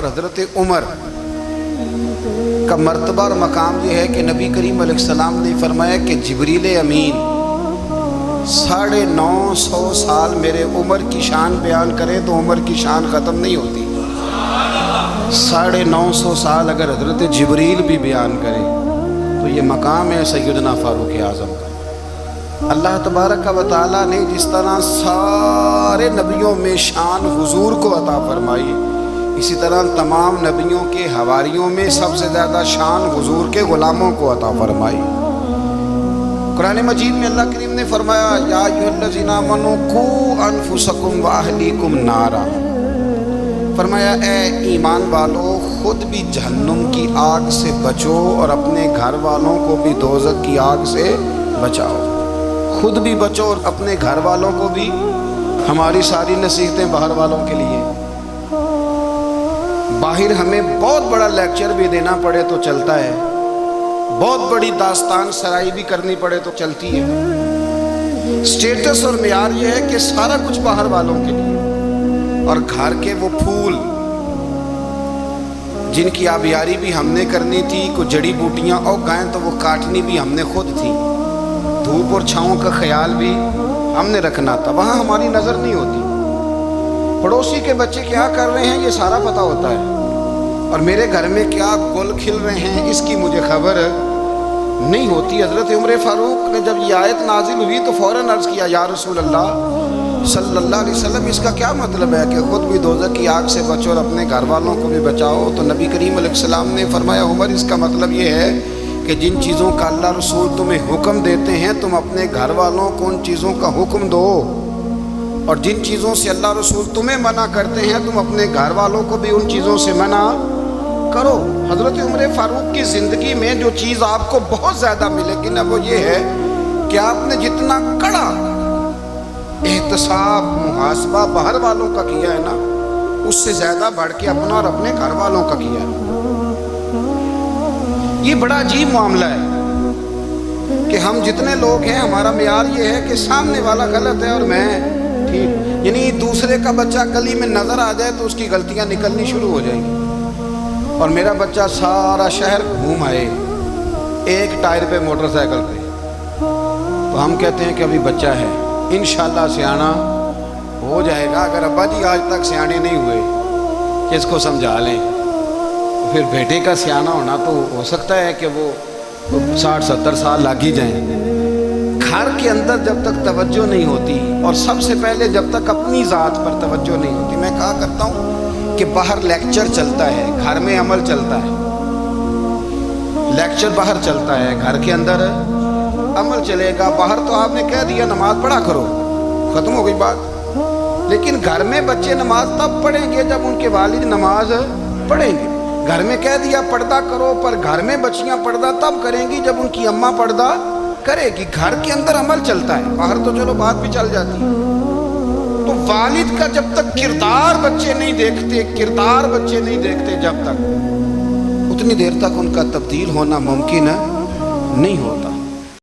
حضرت عمر کا مرتبہ اور مقام یہ ہے کہ نبی کریم علیہ السلام نے فرمایا کہ جبریل امین 950 سال میرے عمر کی شان بیان کرے تو عمر کی شان ختم نہیں ہوتی۔ 950 سال اگر حضرت جبریل بھی بیان کرے تو یہ مقام ہے سیدنا فاروق اعظم کا۔ اللہ تبارک و تعالیٰ نے جس طرح سارے نبیوں میں شان حضور کو عطا فرمائی، اسی طرح تمام نبیوں کے حواریوں میں سب سے زیادہ شان حضور کے غلاموں کو عطا فرمائی۔ قرآن مجید میں اللہ کریم نے فرمایا یا ایھا الذین آمنوا قوا انفسکم واہلیکم نارا، فرمایا اے ایمان والو خود بھی جہنم کی آگ سے بچو اور اپنے گھر والوں کو بھی دوزخ کی آگ سے بچاؤ۔ خود بھی بچو اور اپنے گھر والوں کو بھی۔ ہماری ساری نصیحتیں باہر والوں کے لیے، باہر ہمیں بہت بڑا لیکچر بھی دینا پڑے تو چلتا ہے، بہت بڑی داستان سرائی بھی کرنی پڑے تو چلتی ہے۔ سٹیٹس اور معیار یہ ہے کہ سارا کچھ باہر والوں کے لیے، اور گھر کے وہ پھول جن کی آبیاری بھی ہم نے کرنی تھی، کوئی جڑی بوٹیاں اور گائیں تو وہ کاٹنی بھی ہم نے خود تھی، دھوپ اور چھاؤں کا خیال بھی ہم نے رکھنا تھا، وہاں ہماری نظر نہیں ہوتی۔ پڑوسی کے بچے کیا کر رہے ہیں یہ سارا پتہ ہوتا ہے، اور میرے گھر میں کیا گل کھل رہے ہیں اس کی مجھے خبر نہیں ہوتی۔ حضرت عمر فاروق نے جب یہ آیت نازل ہوئی تو فوراً عرض کیا یا رسول اللہ صلی اللہ علیہ وسلم اس کا کیا مطلب ہے کہ خود بھی دوزخ کی آگ سے بچو اور اپنے گھر والوں کو بھی بچاؤ؟ تو نبی کریم علیہ السلام نے فرمایا عمر اس کا مطلب یہ ہے کہ جن چیزوں کا اللہ رسول تمہیں حکم دیتے ہیں تم اپنے گھر والوں کو ان چیزوں کا حکم دو، اور جن چیزوں سے اللہ رسول تمہیں منع کرتے ہیں تم اپنے گھر والوں کو بھی ان چیزوں سے منع کرو۔ حضرت عمر فاروق کی زندگی میں جو چیز آپ کو بہت زیادہ ملے گی نا وہ یہ ہے کہ آپ نے جتنا کڑا احتساب محاسبہ باہر والوں کا کیا ہے نا، اس سے زیادہ بڑھ کے اپنا اور اپنے گھر والوں کا کیا ہے۔ یہ بڑا عجیب معاملہ ہے کہ ہم جتنے لوگ ہیں ہمارا معیار یہ ہے کہ سامنے والا غلط ہے اور میں ٹھیک، یعنی دوسرے کا بچہ گلی میں نظر آ جائے تو اس کی غلطیاں نکلنی شروع ہو جائیں گی، اور میرا بچہ سارا شہر گھوم آئے ایک ٹائر پہ موٹر سائیکل پہ تو ہم کہتے ہیں کہ ابھی بچہ ہے، انشاءاللہ سیانا ہو جائے گا۔ اگر ابا جی آج تک سیانے نہیں ہوئے کہ اس کو سمجھا لیں، پھر بیٹے کا سیانا ہونا تو ہو سکتا ہے کہ وہ 60-70 سال لگ ہی جائیں۔ گھر کے اندر جب تک توجہ نہیں ہوتی، اور سب سے پہلے جب تک اپنی ذات پر توجہ نہیں ہوتی، میں کہا کرتا ہوں کہ باہر لیکچر چلتا ہے گھر میں عمل چلتا ہے، لیکچر باہر چلتا ہے گھر کے اندر عمل چلے گا۔ باہر تو آپ نے کہہ دیا نماز پڑھا کرو، ختم ہو گئی بات، لیکن گھر میں بچے نماز تب پڑھیں گے جب ان کے والد نماز پڑھیں گے۔ گھر میں کہہ دیا پردہ کرو، پر گھر میں بچیاں پردہ تب کریں گی جب ان کی اماں پردہ کرے گی۔ گھر کے اندر عمل چلتا ہے، باہر تو چلو بات بھی چل جاتی ہے۔ تو والد کا جب تک کردار بچے نہیں دیکھتے جب تک اتنی دیر تک ان کا تبدیل ہونا ممکن نہیں ہوتا۔